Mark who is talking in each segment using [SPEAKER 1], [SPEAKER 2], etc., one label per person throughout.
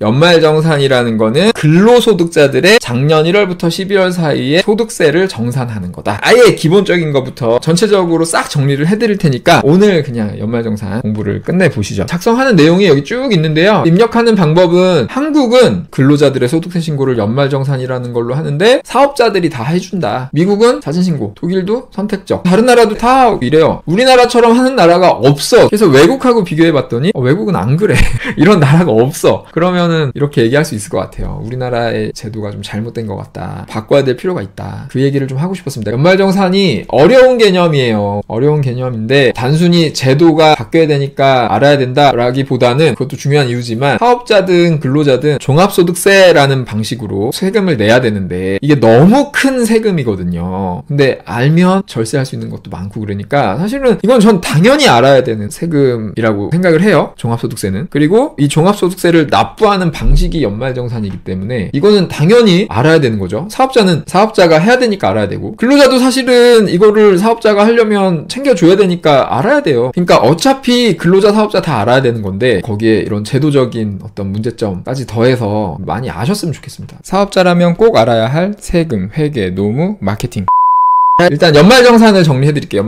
[SPEAKER 1] 연말정산이라는 거는 근로소득자들의 작년 1월부터 12월 사이에 소득세를 정산하는 거다. 아예 기본적인 것부터 전체적으로 싹 정리를 해드릴 테니까 오늘 그냥 연말정산 공부를 끝내보시죠. 작성하는 내용이 여기 쭉 있는데요. 입력하는 방법은 한국은 근로자들의 소득세 신고를 연말정산이라는 걸로 하는데 사업자들이 다 해준다. 미국은 사진신고, 독일도 선택적, 다른 나라도 다 이래요. 우리나라처럼 하는 나라가 없어. 그래서 외국하고 비교해봤더니 외국은 안 그래. 이런 나라가 없어. 그러면은 이렇게 얘기할 수 있을 것 같아요. 우리나라의 제도가 좀 잘못된 것 같다. 바꿔야 될 필요가 있다. 그 얘기를 좀 하고 싶었습니다. 연말정산이 어려운 개념이에요. 어려운 개념인데 단순히 제도가 바뀌어야 되니까 알아야 된다라기보다는 그것도 중요한 이유지만 사업자든 근로자든 종합소득세라는 방식으로 세금을 내야 되는데 이게 너무 큰 세금이거든요. 근데 알면 절세할 수 있는 것도 많고 그러니까 사실은 이건 전 당연히 알아야 되는 세금이라고 생각을 해요. 종합소득세는. 그리고 이 종합소득세를 납부하는 방식이 연말정산이기 때문에 이거는 당연히 알아야 되는 거죠. 사업자는 사업자가 해야 되니까 알아야 되고 근로자도 사실은 이거를 사업자가 하려면 챙겨줘야 되니까 알아야 돼요. 그러니까 어차피 근로자 사업자 다 알아야 되는 건데 거기에 이런 제도적인 어떤 문제점까지 더해서 많이 아셨으면 좋겠습니다. 사업자라면 꼭 알아야 할 세금, 회계, 노무, 마케팅. 일단 연말정산을 정리해드릴게요.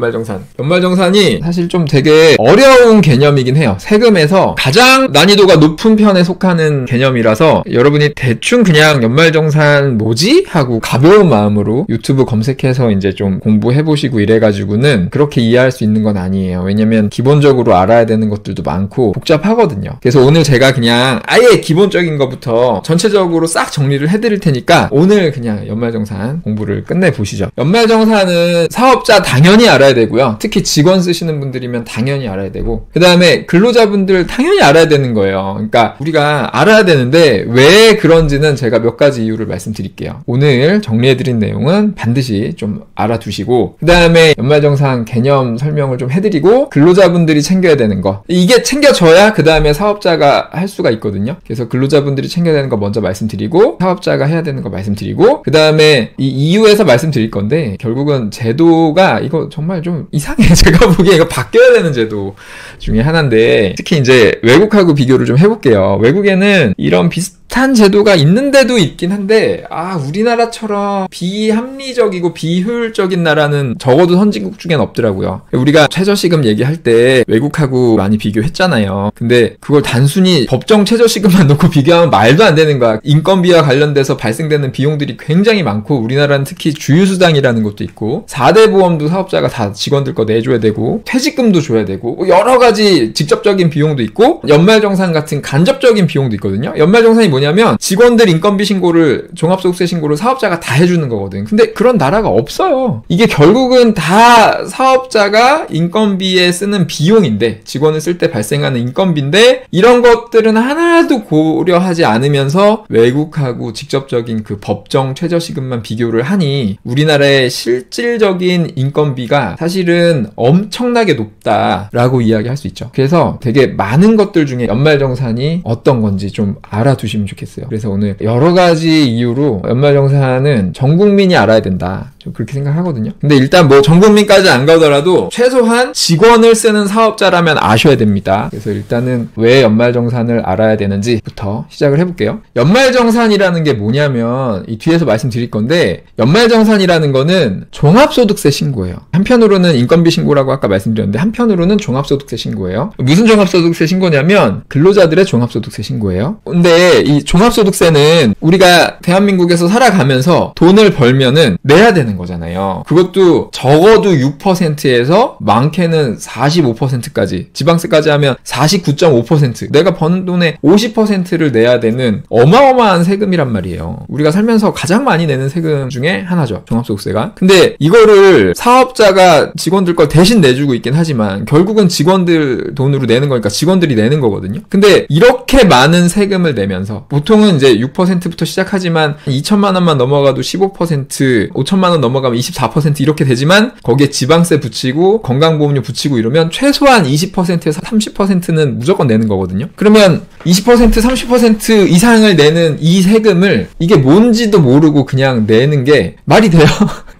[SPEAKER 1] 연말정산이 사실 좀 되게 어려운 개념이긴 해요. 세금에서 가장 난이도가 높은 편에 속하는 개념이라서 여러분이 대충 그냥 연말정산 뭐지? 하고 가벼운 마음으로 유튜브 검색해서 이제 좀 공부해보시고 이래가지고는 그렇게 이해할 수 있는 건 아니에요. 왜냐면 기본적으로 알아야 되는 것들도 많고 복잡하거든요. 그래서 오늘 제가 그냥 아예 기본적인 것부터 전체적으로 싹 정리를 해드릴 테니까 오늘 그냥 연말정산 공부를 끝내보시죠. 연말정산은 사업자 당연히 알아야 되고요. 특히 직원 쓰시는 분들이면 당연히 알아야 되고 그 다음에 근로자분들 당연히 알아야 되는 거예요. 그러니까 우리가 알아야 되는데 왜 그런지는 제가 몇 가지 이유를 말씀드릴게요. 오늘 정리해드린 내용은 반드시 좀 알아두시고 그 다음에 연말정산 개념 설명을 좀 해드리고 근로자분들이 챙겨야 되는 거 이게 챙겨져야 그 다음에 사업자가 할 수가 있거든요. 그래서 근로자분들이 챙겨야 되는 거 먼저 말씀드리고 사업자가 해야 되는 거 말씀드리고 그 다음에 이 이유에서 말씀드릴 건데 결국은 제도가 이거 정말 좀 이상해. 제가 보기에 이거 바뀌어야 되는 제도 중에 하나인데 특히 이제 외국하고 비교를 좀 해볼게요. 외국에는 이런 비슷한 제도가 있는데도 있긴 한데 우리나라처럼 비합리적이고 비효율적인 나라는 적어도 선진국 중엔 없더라고요. 우리가 최저시급 얘기할 때 외국하고 많이 비교했잖아요. 근데 그걸 단순히 법정 최저시급만 놓고 비교하면 말도 안 되는 거야. 인건비와 관련돼서 발생되는 비용들이 굉장히 많고 우리나라는 특히 주유수당이라는 것도 있고 4대 보험도 사업자가 다 직원들 거 내줘야 되고 퇴직금도 줘야 되고 여러 가지 직접적인 비용도 있고 연말정산 같은 간접적인 비용도 있거든요. 연말정산이 뭐냐면 직원들 인건비 신고를 종합소득세 신고를 사업자가 다 해주는 거거든. 근데 그런 나라가 없어요. 이게 결국은 다 사업자가 인건비에 쓰는 비용인데 직원을 쓸 때 발생하는 인건비인데 이런 것들은 하나도 고려하지 않으면서 외국하고 직접적인 그 법정 최저시급만 비교를 하니 우리나라의 실질적인 인건비가 사실은 엄청나게 높다라고 이야기할 수 있죠. 그래서 되게 많은 것들 중에 연말정산이 어떤 건지 좀 알아두시면 좋겠어요. 그래서 오늘 여러 가지 이유로 연말정산은 전 국민이 알아야 된다. 좀 그렇게 생각하거든요. 근데 일단 뭐 전 국민까지 안 가더라도 최소한 직원을 쓰는 사업자라면 아셔야 됩니다. 그래서 일단은 왜 연말정산을 알아야 되는지부터 시작을 해볼게요. 연말정산이라는 게 뭐냐면 이 뒤에서 말씀드릴 건데 연말정산이라는 거는 종합소득세 신고예요. 한편으로는 인건비 신고라고 아까 말씀드렸는데 한편으로는 종합소득세 신고예요. 무슨 종합소득세 신고냐면 근로자들의 종합소득세 신고예요. 근데 이 종합소득세는 우리가 대한민국에서 살아가면서 돈을 벌면은 내야 되는 거잖아요. 그것도 적어도 6%에서 많게는 45%까지 지방세까지 하면 49.5% 내가 버는 돈의 50%를 내야 되는 어마어마한 세금이란 말이에요. 우리가 살면서 가장 많이 내는 세금 중에 하나죠. 종합소득세가. 근데 이거를 사업자가 직원들 걸 대신 내주고 있긴 하지만 결국은 직원들 돈으로 내는 거니까 직원들이 내는 거거든요. 근데 이렇게 많은 세금을 내면서 보통은 이제 6%부터 시작하지만 2천만 원만 넘어가도 15%, 5천만 원 넘어가면 24% 이렇게 되지만 거기에 지방세 붙이고 건강보험료 붙이고 이러면 최소한 20%에서 30%는 무조건 내는 거거든요. 그러면 20%, 30% 이상을 내는 이 세금을 이게 뭔지도 모르고 그냥 내는 게 말이 돼요?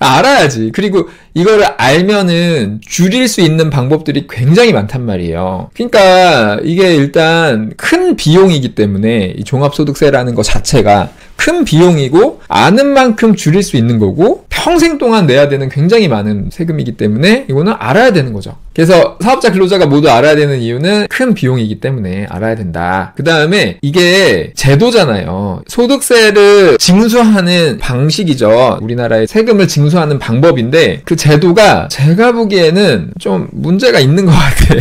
[SPEAKER 1] 알아야지. 그리고 이거를 알면은 줄일 수 있는 방법들이 굉장히 많단 말이에요. 그러니까 이게 일단 큰 비용이기 때문에 이 종합소득세라는 것 자체가 큰 비용이고 아는 만큼 줄일 수 있는 거고 평생 동안 내야 되는 굉장히 많은 세금이기 때문에 이거는 알아야 되는 거죠. 그래서 사업자 근로자가 모두 알아야 되는 이유는 큰 비용이기 때문에 알아야 된다. 그 다음에 이게 제도잖아요. 소득세를 징수하는 방식이죠. 우리나라의 세금을 징수하는 방법인데 그 제도가 제가 보기에는 좀 문제가 있는 것 같아.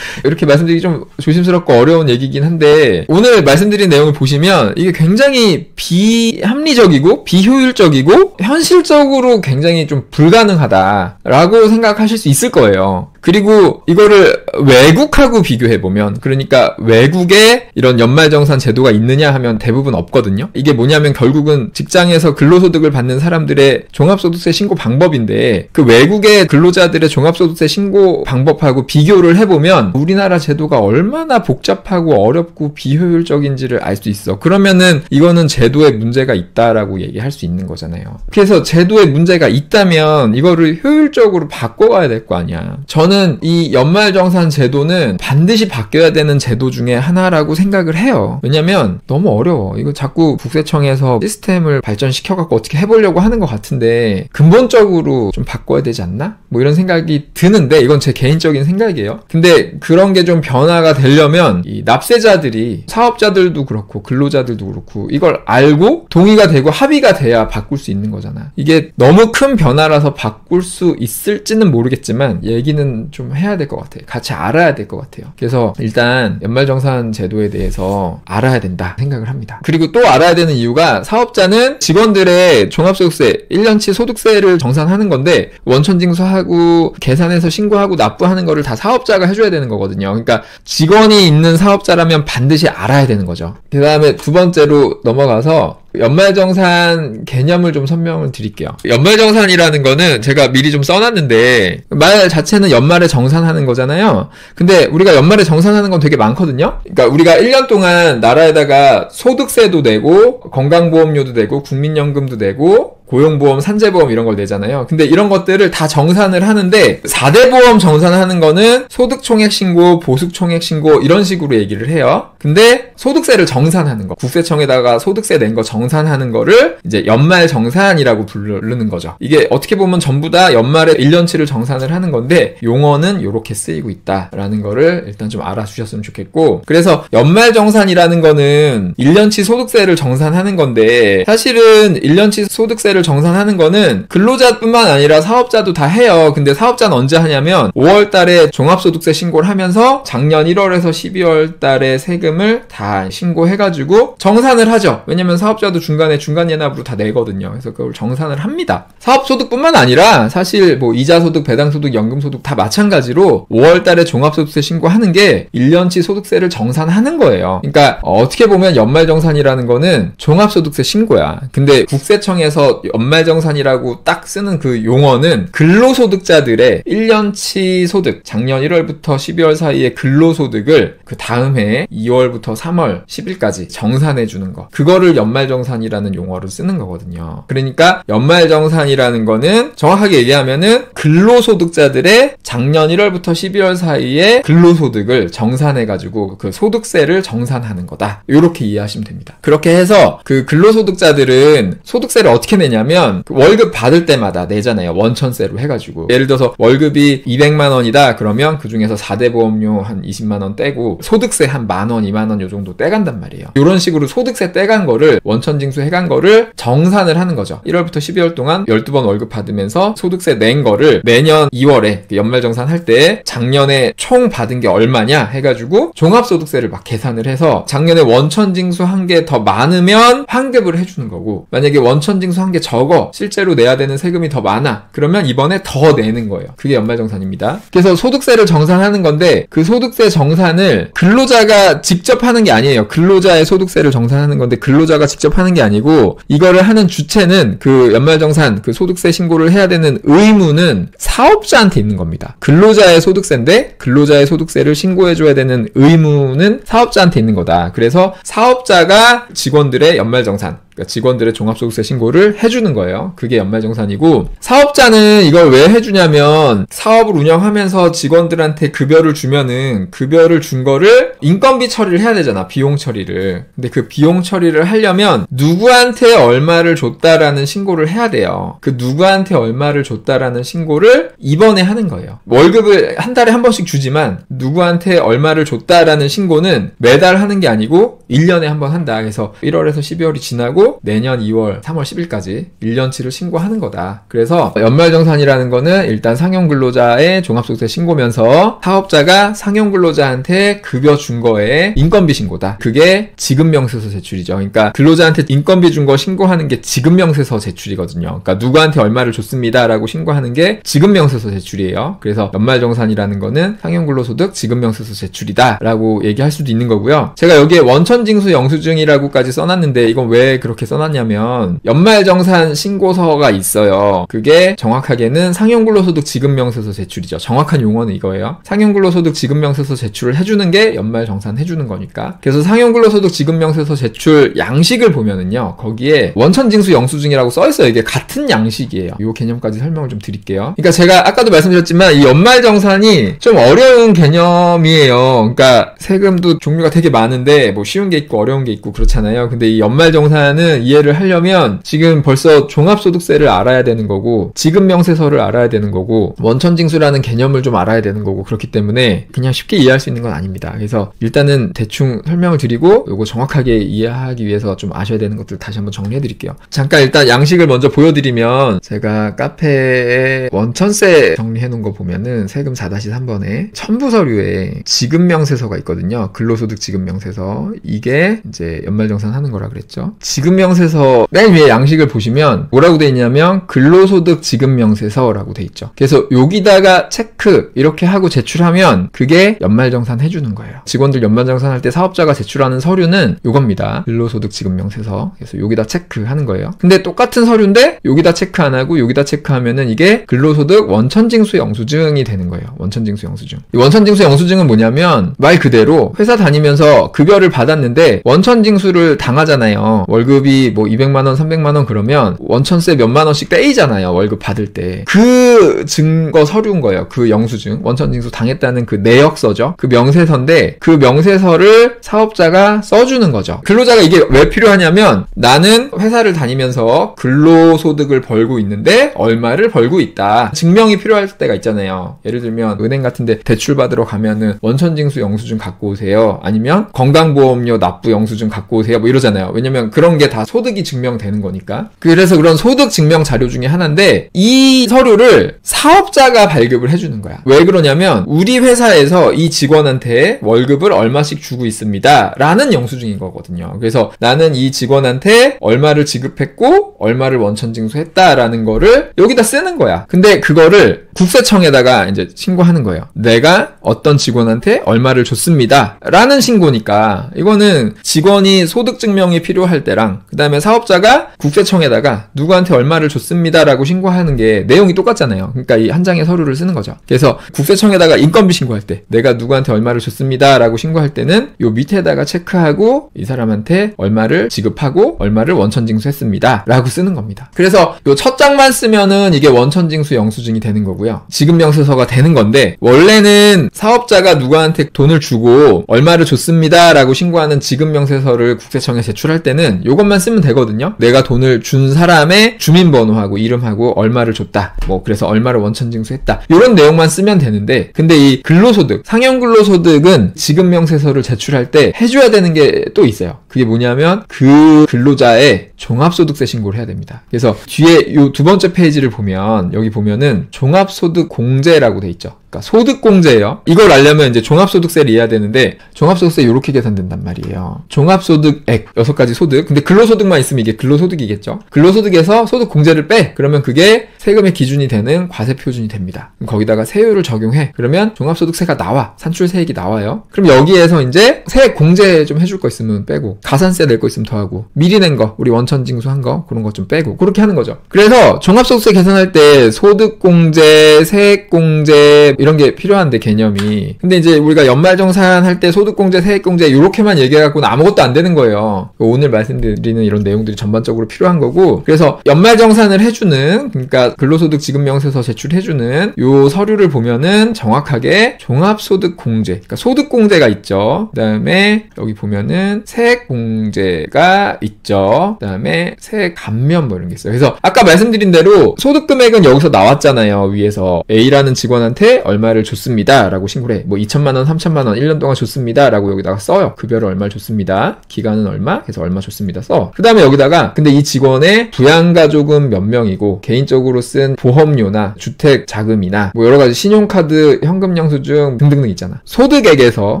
[SPEAKER 1] 이렇게 말씀드리기 좀 조심스럽고 어려운 얘기긴 한데 오늘 말씀드린 내용을 보시면 이게 굉장히 비합리적이고 비효율적이고 현실적으로 굉장히 좀 불가능하다라고 생각하실 수 있을 거예요. 그리고 이거를 외국하고 비교해보면, 그러니까 외국에 이런 연말정산 제도가 있느냐 하면 대부분 없거든요. 이게 뭐냐면 결국은 직장에서 근로소득을 받는 사람들의 종합소득세 신고 방법인데 그 외국의 근로자들의 종합소득세 신고 방법하고 비교를 해보면 우리나라 제도가 얼마나 복잡하고 어렵고 비효율적인지를 알 수 있어. 그러면은 이거는 제도에 문제가 있다라고 얘기할 수 있는 거잖아요. 그래서 제도에 문제가 있다면 이거를 효율적으로 바꿔가야 될 거 아니야. 저는 이 연말정산 제도는 반드시 바뀌어야 되는 제도 중에 하나라고 생각을 해요. 왜냐면 너무 어려워. 이거 자꾸 국세청에서 시스템을 발전시켜갖고 어떻게 해보려고 하는 것 같은데 근본적으로 좀 바꿔야 되지 않나? 뭐 이런 생각이 드는데 이건 제 개인적인 생각이에요. 근데 그런 게 좀 변화가 되려면 이 납세자들이 사업자들도 그렇고 근로자들도 그렇고 이걸 알고 동의가 되고 합의가 돼야 바꿀 수 있는 거잖아. 이게 너무 큰 변화라서 바꿀 수 있을지는 모르겠지만 얘기는 좀 해야 될 것 같아요. 같이 알아야 될 것 같아요. 그래서 일단 연말정산 제도에 대해서 알아야 된다 생각을 합니다. 그리고 또 알아야 되는 이유가 사업자는 직원들의 종합소득세 1년치 소득세를 정산하는 건데 원천징수하고 계산해서 신고하고 납부하는 거를 다 사업자가 해줘야 되는 거거든요. 그러니까 직원이 있는 사업자라면 반드시 알아야 되는 거죠. 그 다음에 두 번째로 넘어가서 연말정산 개념을 좀 설명을 드릴게요. 연말정산이라는 거는 제가 미리 좀 써놨는데 말 자체는 연말에 정산하는 거잖아요. 근데 우리가 연말에 정산하는 건 되게 많거든요. 그러니까 우리가 1년 동안 나라에다가 소득세도 내고 건강보험료도 내고 국민연금도 내고 고용보험, 산재보험 이런 걸 내잖아요. 근데 이런 것들을 다 정산을 하는데 4대 보험 정산하는 거는 소득총액신고, 보수총액신고 이런 식으로 얘기를 해요. 근데 소득세를 정산하는 거, 국세청에다가 소득세 낸 거 정산하는 거를 이제 연말정산이라고 부르는 거죠. 이게 어떻게 보면 전부 다 연말에 1년치를 정산을 하는 건데 용어는 이렇게 쓰이고 있다라는 거를 일단 좀 알아주셨으면 좋겠고, 그래서 연말정산이라는 거는 1년치 소득세를 정산하는 건데 사실은 1년치 소득세를 정산하는 거는 근로자뿐만 아니라 사업자도 다 해요. 근데 사업자는 언제 하냐면 5월 달에 종합소득세 신고를 하면서 작년 1월에서 12월 달에 세금을 다 신고해가지고 정산을 하죠. 왜냐면 사업자도 중간 예납으로 다 내거든요. 그래서 그걸 정산을 합니다. 사업소득뿐만 아니라 사실 뭐 이자소득, 배당소득, 연금소득 다 마찬가지로 5월 달에 종합소득세 신고하는 게 1년치 소득세를 정산하는 거예요. 그러니까 어떻게 보면 연말정산이라는 거는 종합소득세 신고야. 근데 국세청에서 연말정산이라고 딱 쓰는 그 용어는 근로소득자들의 1년치 소득, 작년 1월부터 12월 사이의 근로소득을 그 다음 해 2월부터 3월 10일까지 정산해주는 거. 그거를 연말정산이라는 용어로 쓰는 거거든요. 그러니까 연말정산이라는 거는 정확하게 얘기하면은 근로소득자들의 작년 1월부터 12월 사이의 근로소득을 정산해가지고 그 소득세를 정산하는 거다. 이렇게 이해하시면 됩니다. 그렇게 해서 그 근로소득자들은 소득세를 어떻게 내냐면 월급 받을 때마다 내잖아요. 원천세로 해가지고. 예를 들어서 월급이 200만 원이다 그러면 그 중에서 4대 보험료 한 20만 원 떼고 소득세 한 만 원, 2만 원 요 정도 떼간단 말이에요. 이런 식으로 소득세 떼간 거를 원천징수 해간 거를 정산을 하는 거죠. 1월부터 12월 동안 12번 월급 받으면서 소득세 낸 거를 내년 2월에 연말정산 할 때 작년에 총 받은 게 얼마냐 해가지고 종합소득세를 막 계산을 해서 작년에 원천징수 한 게 더 많으면 환급을 해주는 거고, 만약에 원천징수 한 게 적어 실제로 내야 되는 세금이 더 많아 그러면 이번에 더 내는 거예요. 그게 연말정산입니다. 그래서 소득세를 정산하는 건데 그 소득세 정산을 근로자가 직접 하는 게 아니에요. 근로자의 소득세를 정산하는 건데 근로자가 직접 하는 게 아니고 이거를 하는 주체는 그 연말정산 그 소득세 신고를 해야 되는 의무는 사업자한테 있는 겁니다. 근로자의 소득세인데 근로자의 소득세를 신고해줘야 되는 의무는 사업자한테 있는 거다. 그래서 사업자가 직원들의 연말정산 그러니까 직원들의 종합소득세 신고를 해주는 거예요. 그게 연말정산이고, 사업자는 이걸 왜 해주냐면 사업을 운영하면서 직원들한테 급여를 주면은 급여를 준 거를 인건비 처리를 해야 되잖아. 비용 처리를. 근데 그 비용 처리를 하려면 누구한테 얼마를 줬다라는 신고를 해야 돼요. 그 누구한테 얼마를 줬다라는 신고를 이번에 하는 거예요. 월급을 한 달에 한 번씩 주지만 누구한테 얼마를 줬다라는 신고는 매달 하는 게 아니고 1년에 한 번 한다. 그래서 1월에서 12월이 지나고 내년 2월, 3월 10일까지 1년치를 신고하는 거다. 그래서 연말정산이라는 거는 일단 상용근로자의 종합소득세 신고면서 사업자가 상용근로자한테 급여 준 거에 인건비 신고다. 그게 지급명세서 제출이죠. 그러니까 근로자한테 인건비 준 거 신고하는 게 지급명세서 제출이거든요. 그러니까 누구한테 얼마를 줬습니다 라고 신고하는 게 지급명세서 제출이에요. 그래서 연말정산이라는 거는 상용근로소득 지급명세서 제출이다 라고 얘기할 수도 있는 거고요. 제가 여기에 원천징수 영수증이라고까지 써놨는데 이건 왜 그렇게 써놨냐면 연말정산 신고서가 있어요. 그게 정확하게는 상용근로소득 지급명세서 제출이죠. 정확한 용어는 이거예요. 상용근로소득 지급명세서 제출을 해주는 게 연말정산 해주는 거니까. 그래서 상용근로소득 지급명세서 제출 양식을 보면은요, 거기에 원천징수 영수증이라고 써있어요. 이게 같은 양식이에요. 이 개념까지 설명을 좀 드릴게요. 그러니까 제가 아까도 말씀드렸지만 이 연말정산이 좀 어려운 개념이에요. 그러니까 세금도 종류가 되게 많은데 뭐 쉬운 게 있고 어려운 게 있고 그렇잖아요. 근데 이 연말정산은 이해를 하려면 지금 벌써 종합소득세를 알아야 되는 거고 지급명세서를 알아야 되는 거고 원천징수라는 개념을 좀 알아야 되는 거고 그렇기 때문에 그냥 쉽게 이해할 수 있는 건 아닙니다. 그래서 일단은 대충 설명을 드리고 요거 정확하게 이해하기 위해서 좀 아셔야 되는 것들 다시 한번 정리해 드릴게요. 잠깐 일단 양식을 먼저 보여드리면 제가 카페에 원천세 정리해 놓은 거 보면은 세금 4-3번에 첨부서류에 지급명세서가 있거든요. 근로소득 지급명세서. 이게 이제 연말정산 하는 거라 그랬죠. 지급명세서 맨 위에 양식을 보시면 뭐라고 돼 있냐면 근로소득 지급명세서라고 돼 있죠. 그래서 여기다가 체크 이렇게 하고 제출하면 그게 연말정산 해주는 거예요. 직원들 연말정산 할 때 사업자가 제출하는 서류는 요겁니다. 근로소득 지급명세서. 그래서 여기다 체크하는 거예요. 근데 똑같은 서류인데 여기다 체크 안 하고 여기다 체크하면은 이게 근로소득 원천징수 영수증이 되는 거예요. 원천징수 영수증. 이 원천징수 영수증은 뭐냐면 말 그대로 회사 다니면서 급여를 받았는데 원천징수를 당하잖아요. 월급이 뭐 200만 원, 300만 원 그러면 원천세 몇만 원씩 떼이잖아요. 월급 받을 때. 그 증거 서류인 거예요. 그 영수증. 원천징수 당했다는 그 내역서죠. 그 명세서인데 그 명세서를 사업자가 써주는 거죠. 근로자가 이게 왜 필요하냐면 나는 회사를 다니면서 근로소득을 벌고 있는데 얼마를 벌고 있다. 증명이 필요할 때가 있잖아요. 예를 들면 은행 같은데 대출 받으러 가면은 원천징수 영수증 갖고 오세요. 아니면 건강보험료 납부 영수증 갖고 오세요. 뭐 이러잖아요. 왜냐면 그런 게 다 소득이 증명되는 거니까. 그래서 그런 소득 증명 자료 중에 하나인데 이 서류를 사업자가 발급을 해주는 거야. 왜 그러냐면 우리 회사에서 이 직원한테 월급을 얼마씩 주고 있습니다. 라는 영수증인 거거든요. 그래서 나는 이 직원한테 얼마를 지급했고 얼마를 원천징수했다라는 거를 여기다 쓰는 거야. 근데 그거를 국세청에다가 이제 신고하는 거예요. 내가 어떤 직원한테 얼마를 줬습니다. 라는 신고니까 이거는 직원이 소득증명이 필요할 때랑 그 다음에 사업자가 국세청에다가 누구한테 얼마를 줬습니다. 라고 신고하는 게 내용이 똑같잖아요. 그러니까 이 한 장의 서류를 쓰는 거죠. 그래서 국세청에다가 인건비 신고할 때 내가 누구한테 얼마를 줬습니다. 라고 신고할 때는 요 밑에다가 체크하고 이 사람한테 얼마를 지급하고 얼마를 원천징수했습니다. 라고 쓰는 겁니다. 그래서 요 첫 장만 쓰면은 이게 원천징수 영수증이 되는 거고요. 지급명세서가 되는 건데 원래는 사업자가 누구한테 돈을 주고 얼마를 줬습니다. 라고 신고하는 지급명세서를 국세청에 제출할 때는 요것만 쓰면 되거든요. 내가 돈을 준 사람의 주민번호하고 이름하고 얼마를 줬다. 뭐 그래서 얼마를 원천징수했다. 이런 내용만 쓰면 되는데 근데 이 근로소득, 상용근로소득은 지급명세서를 제출할 때 해줘야 되는 게 또 있어요. 그게 뭐냐면 그 근로자의 종합소득세 신고를 해야 됩니다. 그래서 뒤에 요 두 번째 페이지를 보면 여기 보면은 종합소득 공제라고 돼 있죠. 그러니까 소득공제예요. 이걸 알려면 이제 종합소득세를 이해해야 되는데 종합소득세 이렇게 계산된단 말이에요. 종합소득액 6가지 소득. 근데 근로소득만 있으면 이게 근로소득이겠죠. 근로소득에서 소득공제를 빼. 그러면 그게 세금의 기준이 되는 과세 표준이 됩니다. 거기다가 세율을 적용해. 그러면 종합소득세가 나와. 산출세액이 나와요. 그럼 여기에서 이제 세액 공제 좀 해줄 거 있으면 빼고, 가산세 낼 거 있으면 더하고, 미리 낸 거, 우리 원천징수 한 거, 그런 거 좀 빼고, 그렇게 하는 거죠. 그래서 종합소득세 계산할 때 소득공제, 세액공제 이런 게 필요한데 개념이. 근데 이제 우리가 연말정산할 때 소득공제, 세액공제 이렇게만 얘기해갖고는 아무것도 안 되는 거예요. 오늘 말씀드리는 이런 내용들이 전반적으로 필요한 거고, 그래서 연말정산을 해주는, 그러니까 근로소득지급명세서 제출해주는 요 서류를 보면은 정확하게 종합소득공제, 그러니까 소득공제가 있죠. 그 다음에 여기 보면은 세액공제가 있죠. 그 다음에 세액감면 뭐 이런 게 있어요. 그래서 아까 말씀드린 대로 소득금액은 여기서 나왔잖아요. 위에서 A라는 직원한테 얼마를 줬습니다 라고 신고를 해. 뭐 2천만 원, 3천만 원 1년 동안 줬습니다 라고 여기다가 써요. 급여를 얼마 줬습니다. 기간은 얼마? 그래서 얼마 줬습니다 써. 그 다음에 여기다가 근데 이 직원의 부양가족은 몇 명이고 개인적으로 쓴 보험료나 주택자금이나 뭐 여러가지 신용카드 현금 영수증 등등등 있잖아. 소득액에서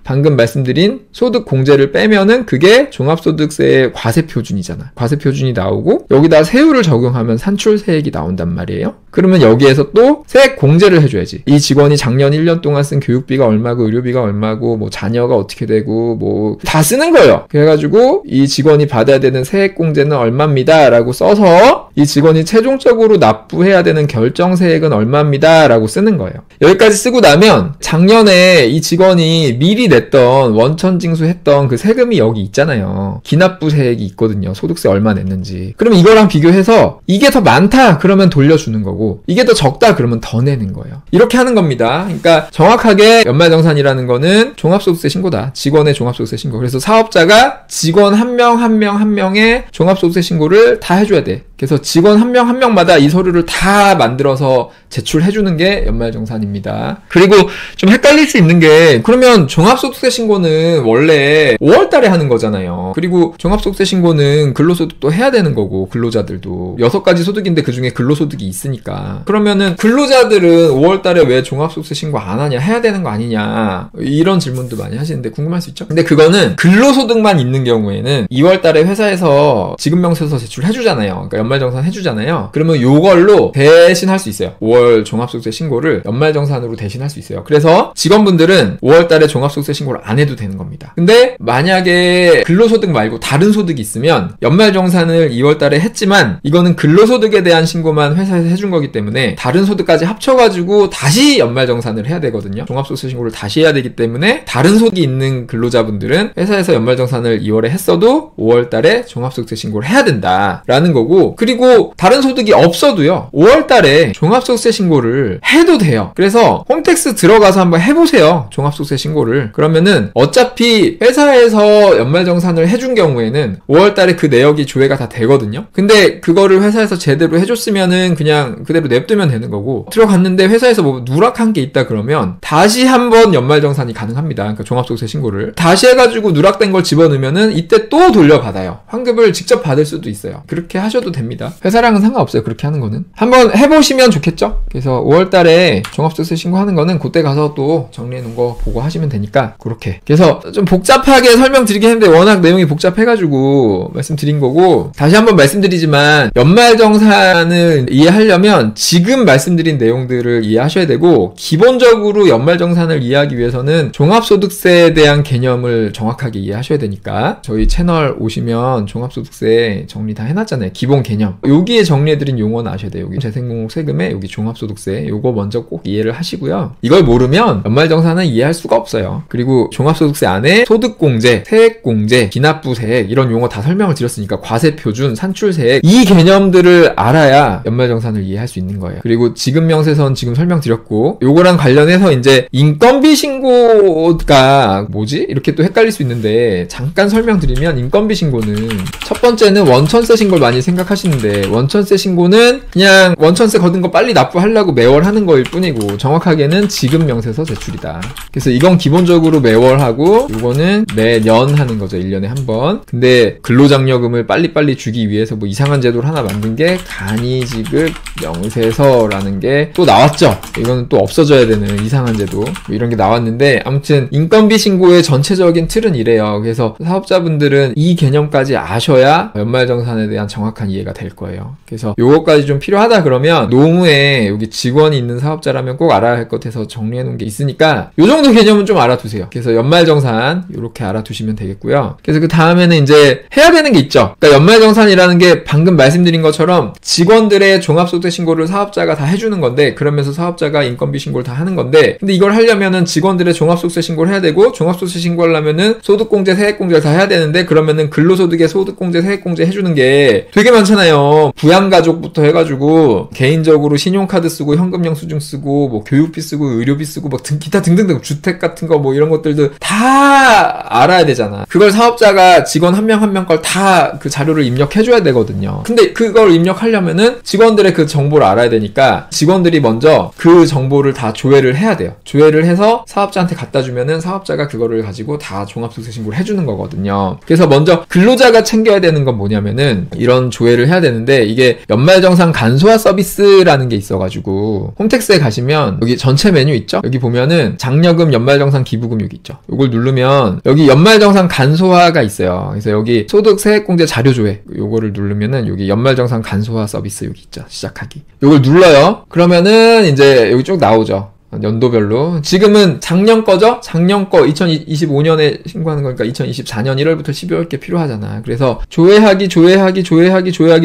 [SPEAKER 1] 방금 말씀드린 소득공제를 빼면은 그게 종합소득세의 과세표준이잖아. 과세표준이 나오고 여기다 세율을 적용하면 산출세액이 나온단 말이에요. 그러면 여기에서 또 세액 공제를 해줘야지. 이 직원이 작년 1년 동안 쓴 교육비가 얼마고 의료비가 얼마고 뭐 자녀가 어떻게 되고 뭐 다 쓰는 거예요. 그래가지고 이 직원이 받아야 되는 세액 공제는 얼마입니다 라고 써서 이 직원이 최종적으로 납부해야 되는 결정세액은 얼마입니다 라고 쓰는 거예요. 여기까지 쓰고 나면 작년에 이 직원이 미리 냈던 원천징수했던 그 세금이 여기 있잖아요. 기납부세액이 있거든요. 소득세 얼마 냈는지. 그러면 이거랑 비교해서 이게 더 많다 그러면 돌려주는 거고 이게 더 적다 그러면 더 내는 거예요. 이렇게 하는 겁니다. 그러니까 정확하게 연말정산이라는 거는 종합소득세 신고다. 직원의 종합소득세 신고. 그래서 사업자가 직원 한 명 한 명 한 명의 종합소득세 신고를 다 해줘야 돼. 그래서 직원 한 명 한 명마다 이 서류를 다 만들어서 제출해주는 게 연말정산입니다. 그리고 좀 헷갈릴 수 있는 게 그러면 종합소득세 신고는 원래 5월 달에 하는 거잖아요. 그리고 종합소득세 신고는 근로소득도 해야 되는 거고 근로자들도 6가지 소득인데 그중에 근로소득이 있으니까 그러면은 근로자들은 5월 달에 왜 종합소득세 신고 안 하냐 해야 되는 거 아니냐 이런 질문도 많이 하시는데 궁금할 수 있죠? 근데 그거는 근로소득만 있는 경우에는 2월 달에 회사에서 지급명세서 제출해주잖아요. 그러니까 연말정산 해주잖아요. 그러면 요걸로 대신할 수 있어요. 5월 종합소득세 신고를 연말정산으로 대신할 수 있어요. 그래서 직원분들은 5월 달에 종합소득세 신고를 안 해도 되는 겁니다. 근데 만약에 근로소득 말고 다른 소득이 있으면 연말정산을 2월 달에 했지만 이거는 근로소득에 대한 신고만 회사에서 해준 거기 때문에 다른 소득까지 합쳐가지고 다시 연말정산을 해야 되거든요. 종합소득세 신고를 다시 해야 되기 때문에 다른 소득이 있는 근로자분들은 회사에서 연말정산을 2월에 했어도 5월 달에 종합소득세 신고를 해야 된다라는 거고 그리고 다른 소득이 없어도요 5월 달에 종합소득세 신고를 해도 돼요. 그래서 홈택스 들어가서 한번 해보세요. 종합소득세 신고를. 그러면은 어차피 회사에서 연말정산을 해준 경우에는 5월 달에 그 내역이 조회가 다 되거든요. 근데 그거를 회사에서 제대로 해줬으면은 그냥 그대로 냅두면 되는 거고 들어갔는데 회사에서 뭐 누락한 게 있다 그러면 다시 한번 연말정산이 가능합니다. 그러니까 종합소득세 신고를 다시 해가지고 누락된 걸 집어넣으면은 이때 또 돌려받아요. 환급을 직접 받을 수도 있어요. 그렇게 하셔도 됩니다. 회사랑은 상관없어요. 그렇게 하는 거는. 한번 해보시면 좋겠죠? 그래서 5월 달에 종합소득세 신고하는 거는 그때 가서 또 정리해 놓은 거 보고 하시면 되니까 그렇게. 그래서 좀 복잡하게 설명드리긴 했는데 워낙 내용이 복잡해가지고 말씀드린 거고 다시 한번 말씀드리지만 연말정산을 이해하려면 지금 말씀드린 내용들을 이해하셔야 되고 기본적으로 연말정산을 이해하기 위해서는 종합소득세에 대한 개념을 정확하게 이해하셔야 되니까 저희 채널 오시면 종합소득세 정리 다 해놨잖아요. 기본 개념. 여기에 정리해드린 용어는 아셔야 돼요. 여기 재생공목 세금에 여기 종합소득세 요거 먼저 꼭 이해를 하시고요. 이걸 모르면 연말정산은 이해할 수가 없어요. 그리고 종합소득세 안에 소득공제, 세액공제, 기납부세액 이런 용어 다 설명을 드렸으니까 과세표준, 산출세액 이 개념들을 알아야 연말정산을 이해할 수 있는 거예요. 그리고 지급명세서는 지금 설명드렸고 요거랑 관련해서 이제 인건비 신고가 뭐지? 이렇게 또 헷갈릴 수 있는데 잠깐 설명드리면 인건비 신고는 첫 번째는 원천세 신고를 많이 생각하시는데 원천세 신고는 그냥 원천세 거둔 거 빨리 납부 납부하려고 매월 하는 거일 뿐이고 정확하게는 지급 명세서 제출이다. 그래서 이건 기본적으로 매월 하고 이거는 매년 하는 거죠. 1년에 한 번. 근데 근로장려금을 빨리빨리 주기 위해서 뭐 이상한 제도를 하나 만든 게 간이지급 명세서라는 게 또 나왔죠. 이거는 또 없어져야 되는 이상한 제도 뭐 이런 게 나왔는데, 아무튼 인건비 신고의 전체적인 틀은 이래요. 그래서 사업자분들은 이 개념까지 아셔야 연말정산에 대한 정확한 이해가 될 거예요. 그래서 요거까지 좀 필요하다 그러면 노무에 여기 직원이 있는 사업자라면 꼭 알아야 할 것 해서 정리해 놓은 게 있으니까 요 정도 개념은 좀 알아두세요. 그래서 연말정산 요렇게 알아두시면 되겠고요. 그래서 그 다음에는 이제 해야 되는 게 있죠. 그러니까 연말정산이라는 게 방금 말씀드린 것처럼 직원들의 종합소득세 신고를 사업자가 다 해주는 건데, 그러면서 사업자가 인건비 신고를 다 하는 건데, 근데 이걸 하려면은 직원들의 종합소득세 신고를 해야 되고, 종합소득세 신고를 하려면은 소득공제, 세액공제를 다 해야 되는데, 그러면은 근로소득에 소득공제, 세액공제 해주는 게 되게 많잖아요. 부양가족부터 해가지고 개인적으로 신용카드 쓰고 현금영수증 쓰고 뭐 교육비 쓰고 의료비 쓰고 뭐 기타 등등등 주택 같은 거 뭐 이런 것들도 다 알아야 되잖아. 그걸 사업자가 직원 한 명 한 명 걸 다 그 자료를 입력해줘야 되거든요. 근데 그걸 입력하려면은 직원들의 그 정보를 알아야 되니까 직원들이 먼저 그 정보를 다 조회를 해야 돼요. 조회를 해서 사업자한테 갖다 주면은 사업자가 그거를 가지고 다 종합소득세 신고를 해주는 거거든요. 그래서 먼저 근로자가 챙겨야 되는 건 뭐냐면은 이런 조회를 해야 되는데, 이게 연말정산 간소화 서비스라는 게 있어가지고 홈택스에 가시면 여기 전체 메뉴 있죠? 여기 보면은 장려금, 연말정산 기부금 여기 있죠? 요걸 누르면 여기 연말정산 간소화가 있어요. 그래서 여기 소득 세액공제 자료조회 요거를 누르면은 여기 연말정산 간소화 서비스 여기 있죠? 시작하기. 요걸 눌러요. 그러면은 이제 여기 쭉 나오죠. 연도별로. 지금은 작년 거죠? 작년 거 2025년에 신고하는 거니까 2024년 1월부터 12월께 필요하잖아. 그래서 조회하기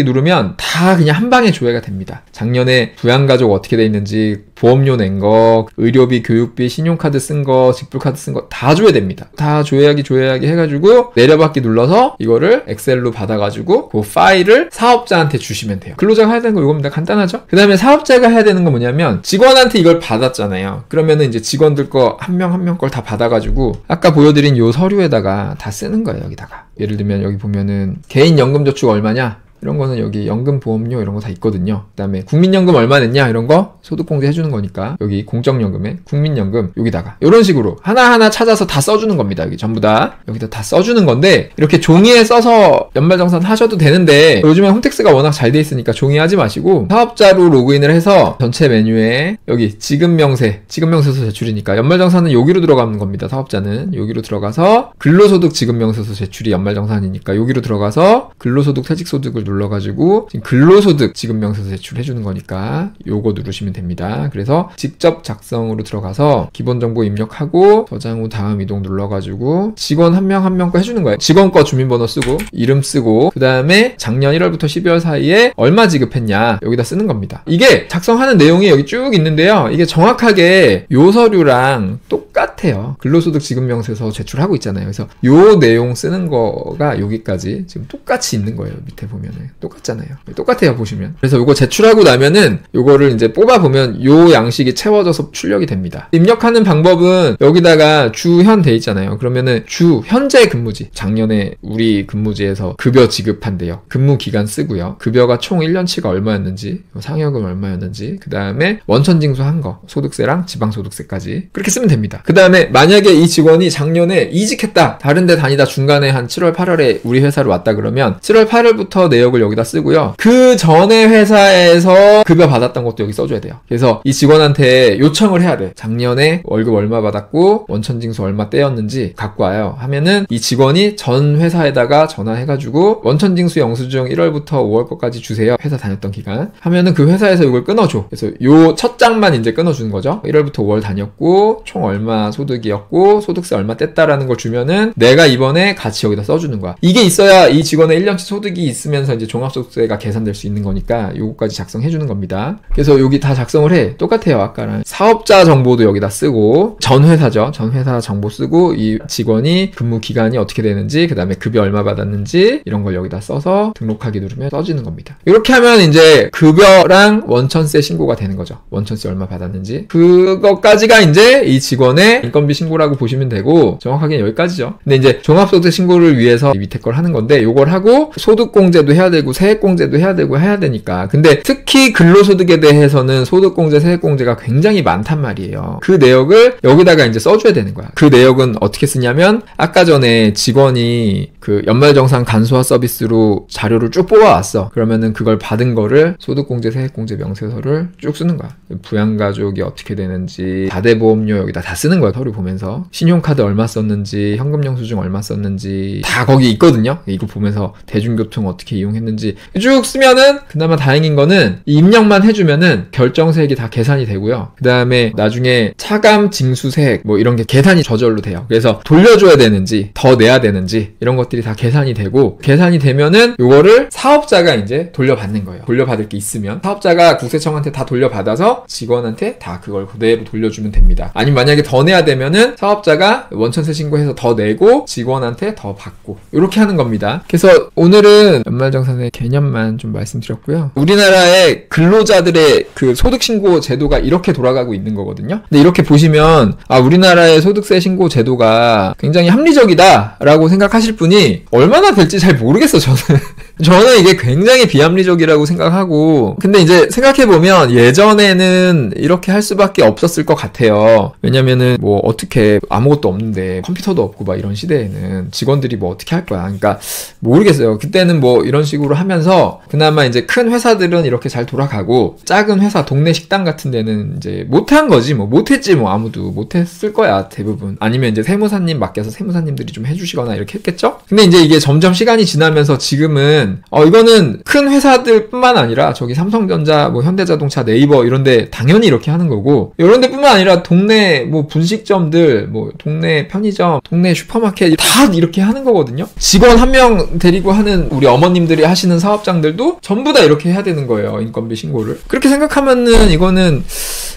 [SPEAKER 1] 누르면 다 그냥 한 방에 조회가 됩니다. 작년에 부양가족 어떻게 돼 있는지, 보험료 낸 거, 의료비, 교육비, 신용카드 쓴 거, 직불카드 쓴 거 다 조회됩니다. 다 조회하기 해가지고 내려받기 눌러서 이거를 엑셀로 받아가지고 그 파일을 사업자한테 주시면 돼요. 근로자가 해야 되는 거 이겁니다. 간단하죠? 그 다음에 사업자가 해야 되는 건 뭐냐면, 직원한테 이걸 받았잖아요. 그러면은 이제 직원들 거 한 명 한 명 걸 다 받아가지고 아까 보여드린 요 서류에다가 다 쓰는 거예요. 여기다가 예를 들면 여기 보면은 개인연금저축 얼마냐, 이런 거는 여기 연금보험료 이런 거 다 있거든요. 그 다음에 국민연금 얼마 냈냐 이런 거 소득공제 해주는 거니까 여기 공적연금에 국민연금 여기다가 이런 식으로 하나하나 찾아서 다 써주는 겁니다. 여기 전부 다 여기다 다 써주는 건데, 이렇게 종이에 써서 연말정산 하셔도 되는데 요즘엔 홈택스가 워낙 잘 돼 있으니까 종이 하지 마시고 사업자로 로그인을 해서 전체 메뉴에 여기 지급명세서 제출이니까 연말정산은 여기로 들어가는 겁니다. 사업자는 여기로 들어가서 근로소득 지급명세서 제출이 연말정산이니까 여기로 들어가서 근로소득 퇴직소득을 눌러가지고 지금 근로소득 지급명세서 제출해주는 거니까 요거 누르시면 됩니다. 그래서 직접 작성으로 들어가서 기본정보 입력하고 저장 후 다음 이동 눌러가지고 직원 한 명 한 명 거 해주는 거예요. 직원 거 주민번호 쓰고 이름 쓰고 그 다음에 작년 1월부터 12월 사이에 얼마 지급했냐 여기다 쓰는 겁니다. 이게 작성하는 내용이 여기 쭉 있는데요. 이게 정확하게 요 서류랑 똑같아요. 근로소득 지급명세서 제출하고 있잖아요. 그래서 요 내용 쓰는 거가 여기까지 지금 똑같이 있는 거예요. 밑에 보면 똑같잖아요. 똑같아요. 보시면. 그래서 요거 제출하고 나면은 요거를 이제 뽑아보면 요 양식이 채워져서 출력이 됩니다. 입력하는 방법은 여기다가 주현 돼 있잖아요. 그러면은 현재 근무지, 작년에 우리 근무지에서 급여 지급한대요. 근무 기간 쓰고요. 급여가 총 1년치가 얼마였는지, 상여금 얼마였는지, 그 다음에 원천징수한 거, 소득세랑 지방소득세까지 그렇게 쓰면 됩니다. 그 다음에 만약에 이 직원이 작년에 이직했다, 다른 데 다니다 중간에 한 7월 8월에 우리 회사로 왔다 그러면 7월 8월부터 내역을 여기다 쓰고요. 그 전에 회사에서 급여 받았던 것도 여기 써줘야 돼요. 그래서 이 직원한테 요청을 해야 돼. 작년에 월급 얼마 받았고 원천징수 얼마 떼었는지 갖고 와요. 하면은 이 직원이 전 회사에다가 전화해가지고 원천징수 영수증 1월부터 5월 거까지 주세요. 회사 다녔던 기간. 하면은 그 회사에서 이걸 끊어줘. 그래서 요 첫 장만 이제 끊어주는 거죠. 1월부터 5월 다녔고 총 얼마 소득이었고 소득세 얼마 뗐다라는 걸 주면은 내가 이번에 같이 여기다 써주는 거야. 이게 있어야 이 직원의 1년치 소득이 있으면서 이제 종합소득세가 계산될 수 있는 거니까 요거까지 작성해주는 겁니다. 그래서 여기 다 작성을 해. 똑같아요. 아까랑 사업자 정보도 여기다 쓰고 전 회사죠. 전 회사 정보 쓰고 이 직원이 근무 기간이 어떻게 되는지 그 다음에 급여 얼마 받았는지 이런 걸 여기다 써서 등록하기 누르면 써지는 겁니다. 이렇게 하면 이제 급여랑 원천세 신고가 되는 거죠. 원천세 얼마 받았는지 그것까지가 이제 이 직원의 인건비 신고라고 보시면 되고 정확하게 여기까지죠. 근데 이제 종합소득 신고를 위해서 밑에 걸 하는 건데 요걸 하고 소득공제도 해야 해야 되고 세액공제도 해야 되고 해야 되니까. 근데 특히 근로소득에 대해서는 소득공제, 세액공제가 굉장히 많단 말이에요. 그 내역을 여기다가 이제 써줘야 되는 거야. 그 내역은 어떻게 쓰냐면 아까 전에 직원이 그 연말정산 간소화 서비스로 자료를 쭉 뽑아왔어. 그러면은 그걸 받은 거를 소득공제, 세액공제 명세서를 쭉 쓰는 거야. 부양가족이 어떻게 되는지, 다대보험료 여기다 다 쓰는 거야. 서류 보면서. 신용카드 얼마 썼는지, 현금영수증 얼마 썼는지 다 거기 있거든요. 이거 보면서 대중교통 어떻게 이용했는지 쭉 쓰면은 그나마 다행인 거는 이 입력만 해주면은 결정세액이 다 계산이 되고요. 그 다음에 나중에 차감, 징수세액 뭐 이런 게 계산이 저절로 돼요. 그래서 돌려줘야 되는지 더 내야 되는지 이런 것들이 다 계산이 되고, 계산이 되면은 요거를 사업자가 이제 돌려받는 거예요. 돌려받을 게 있으면 사업자가 국세청한테 다 돌려받아서 직원한테 다 그걸 그대로 돌려주면 됩니다. 아니면 만약에 더 내야 되면은 사업자가 원천세 신고해서 더 내고 직원한테 더 받고 이렇게 하는 겁니다. 그래서 오늘은 연말정산의 개념만 좀 말씀드렸고요. 우리나라의 근로자들의 그 소득신고 제도가 이렇게 돌아가고 있는 거거든요. 근데 이렇게 보시면 우리나라의 소득세 신고 제도가 굉장히 합리적이다 라고 생각하실 분이 얼마나 될지 잘 모르겠어. 저는 이게 굉장히 비합리적이라고 생각하고, 근데 이제 생각해보면 예전에는 이렇게 할 수밖에 없었을 것 같아요. 왜냐면은 뭐 어떻게 아무것도 없는데 컴퓨터도 없고 막 이런 시대에는 직원들이 뭐 어떻게 할 거야. 그러니까 모르겠어요. 그때는 뭐 이런 식으로 하면서 그나마 이제 큰 회사들은 이렇게 잘 돌아가고, 작은 회사, 동네 식당 같은 데는 이제 못한 거지 뭐. 못했지 뭐. 아무도 못했을 거야 대부분. 아니면 이제 세무사님 맡겨서 세무사님들이 좀 해주시거나 이렇게 했겠죠? 근데 이제 이게 점점 시간이 지나면서 지금은 이거는 큰 회사들 뿐만 아니라 저기 삼성전자, 뭐 현대자동차, 네이버 이런데 당연히 이렇게 하는 거고, 이런 데뿐만 아니라 동네 뭐 분식점들, 뭐 동네 편의점, 동네 슈퍼마켓 다 이렇게 하는 거거든요. 직원 한 명 데리고 하는 우리 어머님들이 하시는 사업장들도 전부 다 이렇게 해야 되는 거예요. 인건비 신고를. 그렇게 생각하면은 이거는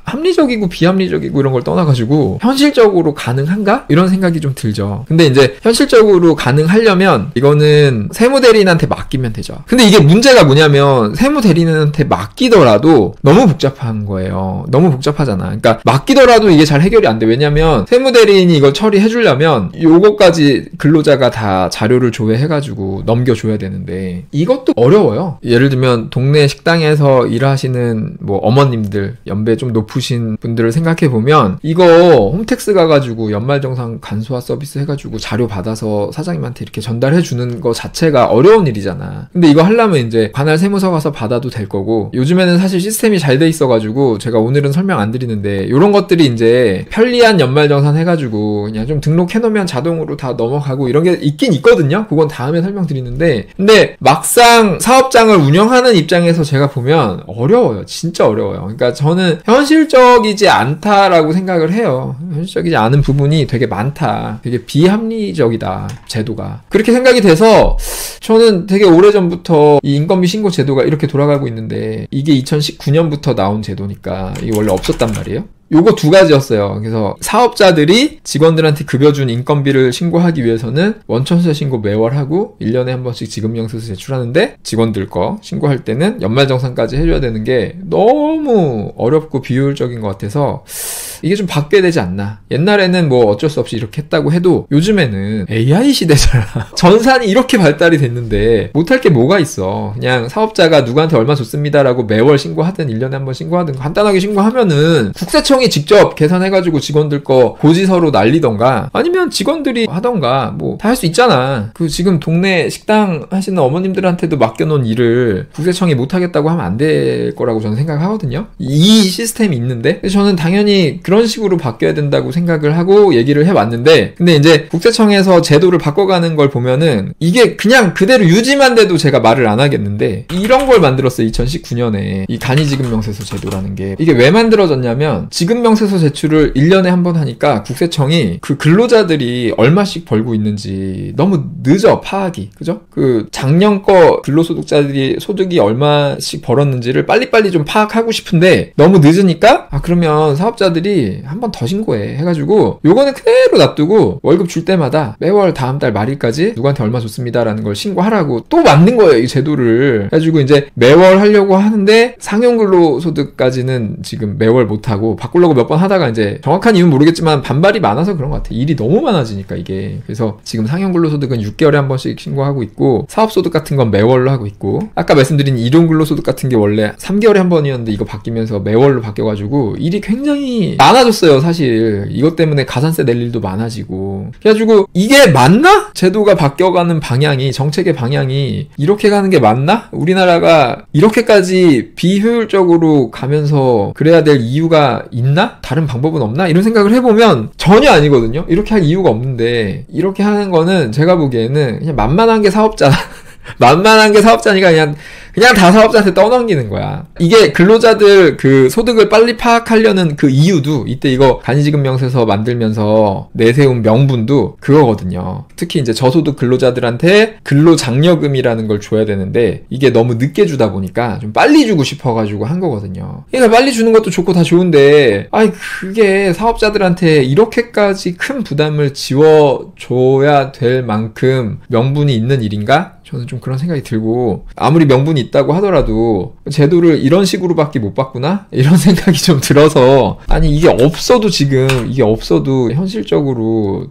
[SPEAKER 1] 합리적이고 비합리적이고 이런 걸 떠나가지고 현실적으로 가능한가? 이런 생각이 좀 들죠. 근데 이제 현실적으로 가능하려면 이거는 세무대리인한테 맡기면 되죠. 근데 이게 문제가 뭐냐면 세무대리인한테 맡기더라도 너무 복잡한 거예요. 너무 복잡하잖아. 그러니까 맡기더라도 이게 잘 해결이 안 돼. 왜냐면 세무대리인이 이걸 처리해 주려면 요거까지 근로자가 다 자료를 조회해가지고 넘겨줘야 되는데 이것도 어려워요. 예를 들면 동네 식당에서 일하시는 뭐 어머님들, 연배 좀 높으신 분들을 생각해보면 이거 홈택스 가가지고 연말정산 간소화 서비스 해가지고 자료 받아서 사장님한테 이렇게 전달해주는 거 자체가 어려운 일이잖아. 근데 이거 하려면 이제 관할 세무서 가서 받아도 될 거고, 요즘에는 사실 시스템이 잘 돼 있어가지고 제가 오늘은 설명 안 드리는데 이런 것들이 이제 편리한 연말정산 해가지고 그냥 좀 등록해놓으면 자동으로 다 넘어가고 이런 게 있긴 있거든요. 그건 다음에 설명드리는데, 근데 막상 사업장을 운영하는 입장에서 제가 보면 어려워요. 진짜 어려워요. 그러니까 저는 현실적이지 않다라고 생각을 해요. 현실적이지 않은 부분이 되게 많다. 되게 비합리적이다, 제도가. 그렇게 생각이 돼서 저는 되게 오래전부터 이 인건비 신고 제도가 이렇게 돌아가고 있는데, 이게 2019년부터 나온 제도니까 이게 원래 없었단 말이에요. 요거 두 가지였어요. 그래서 사업자들이 직원들한테 급여 준 인건비를 신고하기 위해서는 원천세 신고 매월 하고 1년에 한 번씩 지급명세서 제출하는데, 직원들 거 신고할 때는 연말정산까지 해줘야 되는 게 너무 어렵고 비효율적인 것 같아서 이게 좀 바뀌어야 되지 않나. 옛날에는 뭐 어쩔 수 없이 이렇게 했다고 해도 요즘에는 AI 시대잖아. 전산이 이렇게 발달이 됐는데 못할 게 뭐가 있어. 그냥 사업자가 누구한테 얼마 줬습니다라고 매월 신고하든 1년에 한 번 신고하든 간단하게 신고하면은 국세청이 직접 계산해가지고 직원들 거 고지서로 날리던가, 아니면 직원들이 하던가 뭐 다 할 수 있잖아. 그 지금 동네 식당 하시는 어머님들한테도 맡겨놓은 일을 국세청이 못하겠다고 하면 안 될 거라고 저는 생각하거든요. 이 시스템이 있는데 저는 당연히 그런 식으로 바뀌어야 된다고 생각을 하고 얘기를 해왔는데, 근데 이제 국세청에서 제도를 바꿔가는 걸 보면은 이게 그냥 그대로 유지만 돼도 제가 말을 안 하겠는데, 이런 걸 만들었어요. 2019년에 이 간이지급명세서 제도라는 게. 이게 왜 만들어졌냐면, 지급명세서 제출을 1년에 한 번 하니까 국세청이 그 근로자들이 얼마씩 벌고 있는지 너무 늦어, 파악이. 그죠? 그 작년 거 근로소득자들이 소득이 얼마씩 벌었는지를 빨리빨리 좀 파악하고 싶은데 너무 늦으니까 그러면 사업자들이 빨리 한 번 더 신고해 해가지고 요거는 그대로 놔두고 월급 줄 때마다 매월 다음 달 말일까지 누구한테 얼마 줬습니다라는 걸 신고하라고 또 만든 거예요, 이 제도를. 해가지고 이제 매월 하려고 하는데 상용 근로소득까지는 지금 매월 못하고 바꾸려고 몇 번 하다가 이제 정확한 이유는 모르겠지만 반발이 많아서 그런 것 같아. 일이 너무 많아지니까 이게. 그래서 지금 상용 근로소득은 6개월에 한 번씩 신고하고 있고 사업소득 같은 건 매월로 하고 있고 아까 말씀드린 일용 근로소득 같은 게 원래 3개월에 한 번이었는데 이거 바뀌면서 매월로 바뀌어가지고 일이 굉장히 많아졌어요, 사실. 이것 때문에 가산세 낼 일도 많아지고. 그래가지고 이게 맞나? 제도가 바뀌어가는 방향이, 정책의 방향이 이렇게 가는 게 맞나? 우리나라가 이렇게까지 비효율적으로 가면서 그래야 될 이유가 있나? 다른 방법은 없나? 이런 생각을 해보면 전혀 아니거든요. 이렇게 할 이유가 없는데 이렇게 하는 거는 제가 보기에는 그냥 만만한 게 사업자 만만한 게 사업자니까 그냥 다 사업자한테 떠넘기는 거야. 이게 근로자들 그 소득을 빨리 파악하려는 그 이유도 이때 이거 간이지급명세서 만들면서 내세운 명분도 그거거든요. 특히 이제 저소득 근로자들한테 근로장려금이라는 걸 줘야 되는데 이게 너무 늦게 주다 보니까 좀 빨리 주고 싶어가지고 한 거거든요. 그러니까 빨리 주는 것도 좋고 다 좋은데 아이 그게 사업자들한테 이렇게까지 큰 부담을 지워줘야 될 만큼 명분이 있는 일인가? 저는 좀 그런 생각이 들고 아무리 명분이 있다고 하더라도 제도를 이런 식으로밖에 못 바꾸나? 이런 생각이 좀 들어서 아니 이게 없어도 지금 이게 없어도 현실적으로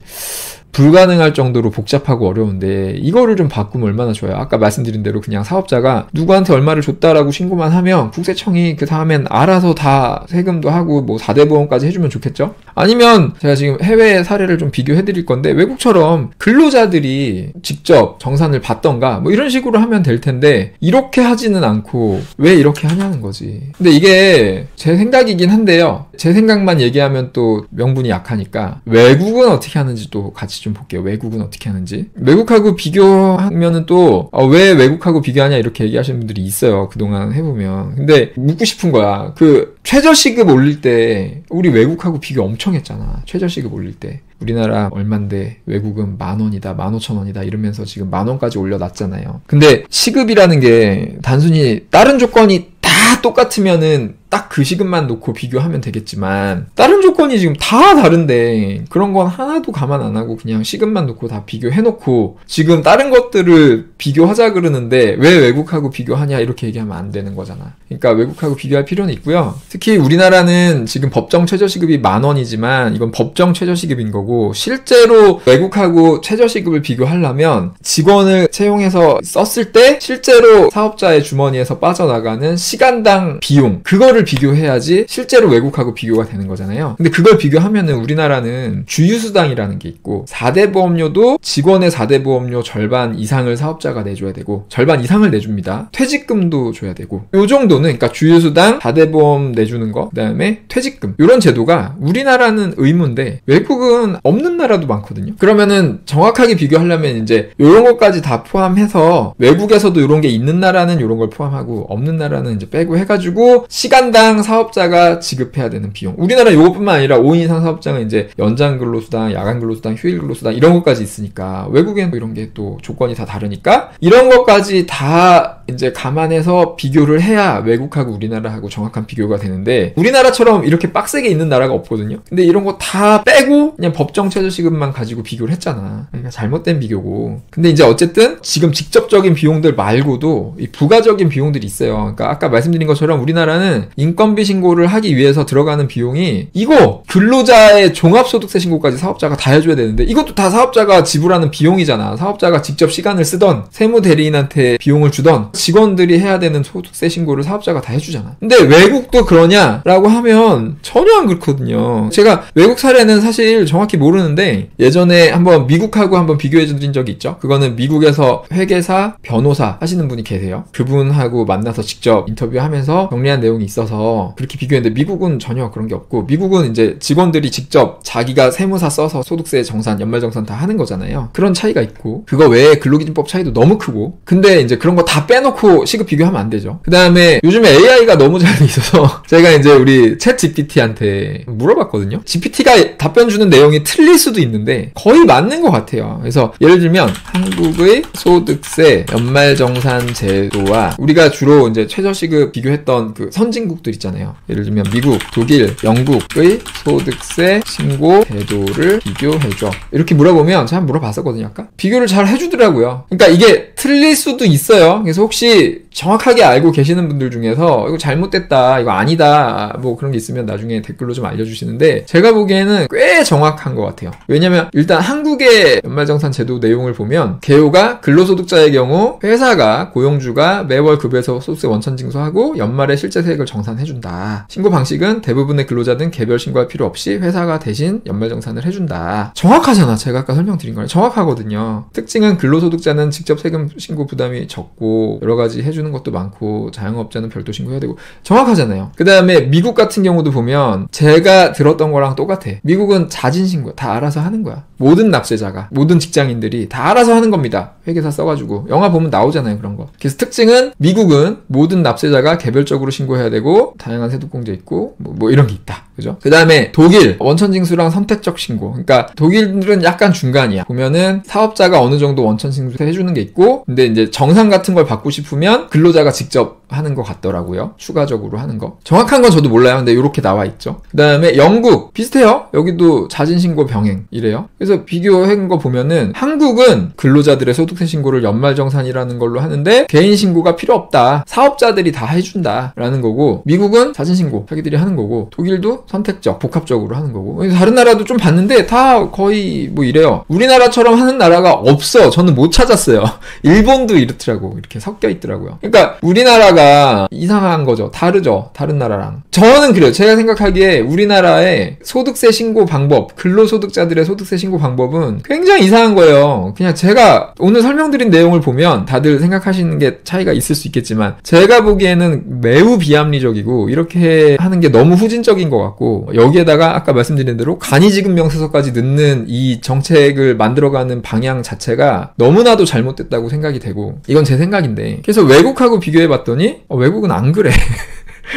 [SPEAKER 1] 불가능할 정도로 복잡하고 어려운데 이거를 좀 바꾸면 얼마나 좋아요. 아까 말씀드린 대로 그냥 사업자가 누구한테 얼마를 줬다라고 신고만 하면 국세청이 그 다음엔 알아서 다 세금도 하고 뭐 4대 보험까지 해주면 좋겠죠? 아니면 제가 지금 해외 사례를 좀 비교해 드릴 건데 외국처럼 근로자들이 직접 정산을 받던가 뭐 이런 식으로 하면 될 텐데 이렇게 하지는 않고 왜 이렇게 하냐는 거지. 근데 이게 제 생각이긴 한데요. 제 생각만 얘기하면 또 명분이 약하니까 외국은 어떻게 하는지 또 같이 좀 볼게요. 외국은 어떻게 하는지. 외국하고 비교하면은 또 왜 외국하고 비교하냐 이렇게 얘기하시는 분들이 있어요. 그동안 해보면. 근데 묻고 싶은 거야. 그 최저시급 올릴 때 우리 외국하고 비교 엄청 했잖아. 최저시급 올릴 때. 우리나라 얼만데 외국은 10,000원이다 15,000원이다 이러면서 지금 10,000원까지 올려놨잖아요. 근데 시급이라는 게 단순히 다른 조건이 다 똑같으면은 딱 그 시급만 놓고 비교하면 되겠지만 다른 조건이 지금 다 다른데 그런 건 하나도 감안 안 하고 그냥 시급만 놓고 다 비교해놓고 지금 다른 것들을 비교하자 그러는데 왜 외국하고 비교하냐 이렇게 얘기하면 안 되는 거잖아. 그러니까 외국하고 비교할 필요는 있고요. 특히 우리나라는 지금 법정 최저시급이 10,000원이지만 이건 법정 최저시급인 거고 실제로 외국하고 최저시급을 비교하려면 직원을 채용해서 썼을 때 실제로 사업자의 주머니에서 빠져나가는 시간당 비용 그거를 비교해야지 실제로 외국하고 비교가 되는 거잖아요. 근데 그걸 비교하면은 우리나라는 주유수당이라는 게 있고 4대 보험료도 직원의 4대 보험료 절반 이상을 사업자가 내줘야 되고 절반 이상을 내줍니다. 퇴직금도 줘야 되고 요 정도는 그러니까 주유수당 4대 보험 내주는 거 그다음에 퇴직금 이런 제도가 우리나라는 의무인데 외국은 없는 나라도 많거든요. 그러면은 정확하게 비교하려면 이제 요런 것까지 다 포함해서 외국에서도 요런 게 있는 나라는 요런 걸 포함하고 없는 나라는 이제 빼고 해가지고 시간당 사업자가 지급해야 되는 비용. 우리나라 요것뿐만 아니라 5인 이상 사업장은 이제 연장 근로수당, 야간 근로수당, 휴일 근로수당 이런 것까지 있으니까 외국엔 이런 게 또 조건이 다 다르니까 이런 것까지 다 이제 감안해서 비교를 해야 외국하고 우리나라하고 정확한 비교가 되는데 우리나라처럼 이렇게 빡세게 있는 나라가 없거든요. 근데 이런 거 다 빼고 그냥 법정 최저시급만 가지고 비교를 했잖아. 그러니까 잘못된 비교고. 근데 이제 어쨌든 지금 직접적인 비용들 말고도 이 부가적인 비용들이 있어요. 그러니까 아까 말씀드린 것처럼 우리나라는 인건비 신고를 하기 위해서 들어가는 비용이 이거 근로자의 종합소득세 신고까지 사업자가 다 해줘야 되는데 이것도 다 사업자가 지불하는 비용이잖아. 사업자가 직접 시간을 쓰던 세무대리인한테 비용을 주던 직원들이 해야 되는 소득세 신고를 사업자가 다 해주잖아. 근데 외국도 그러냐라고 하면 전혀 안 그렇거든요. 제가 외국 사례는 사실 정확히 모르는데 예전에 한번 미국하고 한번 비교해드린 적이 있죠. 그거는 미국에서 회계사, 변호사 하시는 분이 계세요. 그분하고 만나서 직접 인터뷰하면서 정리한 내용이 있어서 그렇게 비교했는데 미국은 전혀 그런 게 없고 미국은 이제 직원들이 직접 자기가 세무사 써서 소득세 정산, 연말정산 다 하는 거잖아요. 그런 차이가 있고 그거 외에 근로기준법 차이도 너무 크고 근데 이제 그런 거 다 빼놓고 시급 비교하면 안 되죠. 그 다음에 요즘에 AI가 너무 잘 돼 있어서 제가 이제 우리 챗 GPT한테 물어봤거든요. GPT가 답변 주는 내용이 틀릴 수도 있는데 거의 맞는 것 같아요. 그래서 예를 들면 한국의 소득세 연말정산 제도와 우리가 주로 이제 최저시급 비교했던 그 선진국 선진국들 있잖아요. 예를 들면 미국, 독일, 영국의 소득세 신고 제도를 비교해줘. 이렇게 물어보면 제가 물어봤었거든요. 아까 비교를 잘 해주더라고요. 그러니까 이게 틀릴 수도 있어요. 그래서 혹시 정확하게 알고 계시는 분들 중에서 이거 잘못됐다, 이거 아니다, 뭐 그런 게 있으면 나중에 댓글로 좀 알려주시는데, 제가 보기에는 꽤 정확한 것 같아요. 왜냐면 일단 한국의 연말정산 제도 내용을 보면 개요가 근로소득자의 경우 회사가 고용주가 매월 급여에서 소득세 원천 징수하고 연말에 실제 세액을 정산해준다. 신고 방식은 대부분의 근로자든 개별 신고할 필요 없이 회사가 대신 연말정산을 해준다. 정확하잖아. 제가 아까 설명드린 거예요. 정확하거든요. 특징은 근로소득자는 직접 세금 신고 부담이 적고 여러 가지 해주는 것도 많고 자영업자는 별도 신고해야 되고 정확하잖아요. 그 다음에 미국 같은 경우도 보면 제가 들었던 거랑 똑같아. 미국은 자진신고 다 알아서 하는 거야. 모든 납세자가, 모든 직장인들이 다 알아서 하는 겁니다. 회계사 써가지고 영화 보면 나오잖아요, 그런 거. 그래서 특징은 미국은 모든 납세자가 개별적으로 신고해야 되고 다양한 세도공제 있고 뭐 이런 게 있다. 그죠? 그 다음에 독일 원천징수랑 선택적 신고. 그러니까 독일은 약간 중간이야. 보면은 사업자가 어느 정도 원천징수 해주는 게 있고, 근데 이제 정산 같은 걸 받고 싶으면 근로자가 직접 하는 것 같더라고요. 추가적으로 하는 거. 정확한 건 저도 몰라요. 근데 이렇게 나와 있죠. 그 다음에 영국 비슷해요. 여기도 자진신고 병행 이래요. 그래서 비교한 거 보면은 한국은 근로자들의 소득세 신고를 연말정산이라는 걸로 하는데 개인 신고가 필요 없다. 사업자들이 다 해준다 라는 거고, 미국은 자진신고 자기들이 하는 거고, 독일도 선택적 복합적으로 하는 거고, 다른 나라도 좀 봤는데 다 거의 뭐 이래요. 우리나라처럼 하는 나라가 없어. 저는 못 찾았어요. 일본도 이렇더라고. 이렇게 섞여 있더라고요. 그러니까 우리나라가 이상한 거죠. 다르죠. 다른 나라랑. 저는 그래요. 제가 생각하기에 우리나라의 소득세 신고 방법, 근로소득자들의 소득세 신고 방법은 굉장히 이상한 거예요. 그냥 제가 오늘 설명드린 내용을 보면 다들 생각하시는 게 차이가 있을 수 있겠지만 제가 보기에는 매우 비합리적이고 이렇게 하는 게 너무 후진적인 것 같고, 여기에다가 아까 말씀드린 대로 간이지급명세서까지 넣는 이 정책을 만들어가는 방향 자체가 너무나도 잘못됐다고 생각이 되고, 이건 제 생각인데, 그래서 외국하고 비교해봤더니 외국은 안 그래.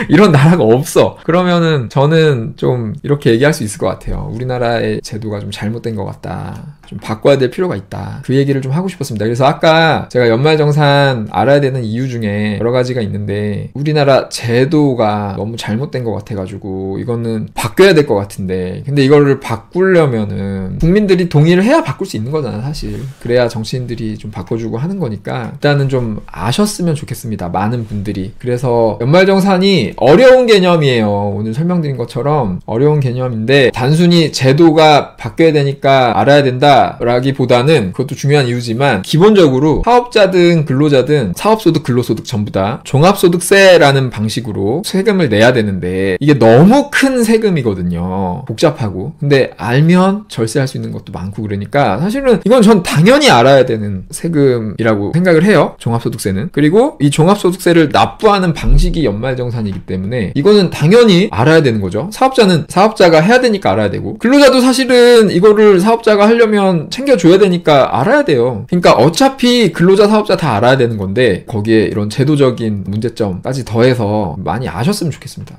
[SPEAKER 1] 이런 나라가 없어. 그러면은 저는 좀 이렇게 얘기할 수 있을 것 같아요. 우리나라의 제도가 좀 잘못된 것 같다. 좀 바꿔야 될 필요가 있다. 그 얘기를 좀 하고 싶었습니다. 그래서 아까 제가 연말정산 알아야 되는 이유 중에 여러 가지가 있는데, 우리나라 제도가 너무 잘못된 것 같아가지고 이거는 바뀌어야 될 것 같은데, 근데 이거를 바꾸려면은 국민들이 동의를 해야 바꿀 수 있는 거잖아, 사실. 그래야 정치인들이 좀 바꿔주고 하는 거니까 일단은 좀 아셨으면 좋겠습니다. 많은 분들이. 그래서 연말정산이 어려운 개념이에요. 오늘 설명드린 것처럼 어려운 개념인데, 단순히 제도가 바뀌어야 되니까 알아야 된다 라기보다는, 그것도 중요한 이유지만 기본적으로 사업자든 근로자든 사업소득, 근로소득 전부 다 종합소득세라는 방식으로 세금을 내야 되는데, 이게 너무 큰 세금이거든요. 복잡하고. 근데 알면 절세할 수 있는 것도 많고, 그러니까 사실은 이건 전 당연히 알아야 되는 세금이라고 생각을 해요. 종합소득세는. 그리고 이 종합소득세를 납부하는 방식이 연말정산 이기 때문에 이거는 당연히 알아야 되는 거죠. 사업자는 사업자가 해야 되니까 알아야 되고, 근로자도 사실은 이거를 사업자가 하려면 챙겨줘야 되니까 알아야 돼요. 그러니까 어차피 근로자 사업자 다 알아야 되는 건데, 거기에 이런 제도적인 문제점까지 더해서 많이 아셨으면 좋겠습니다.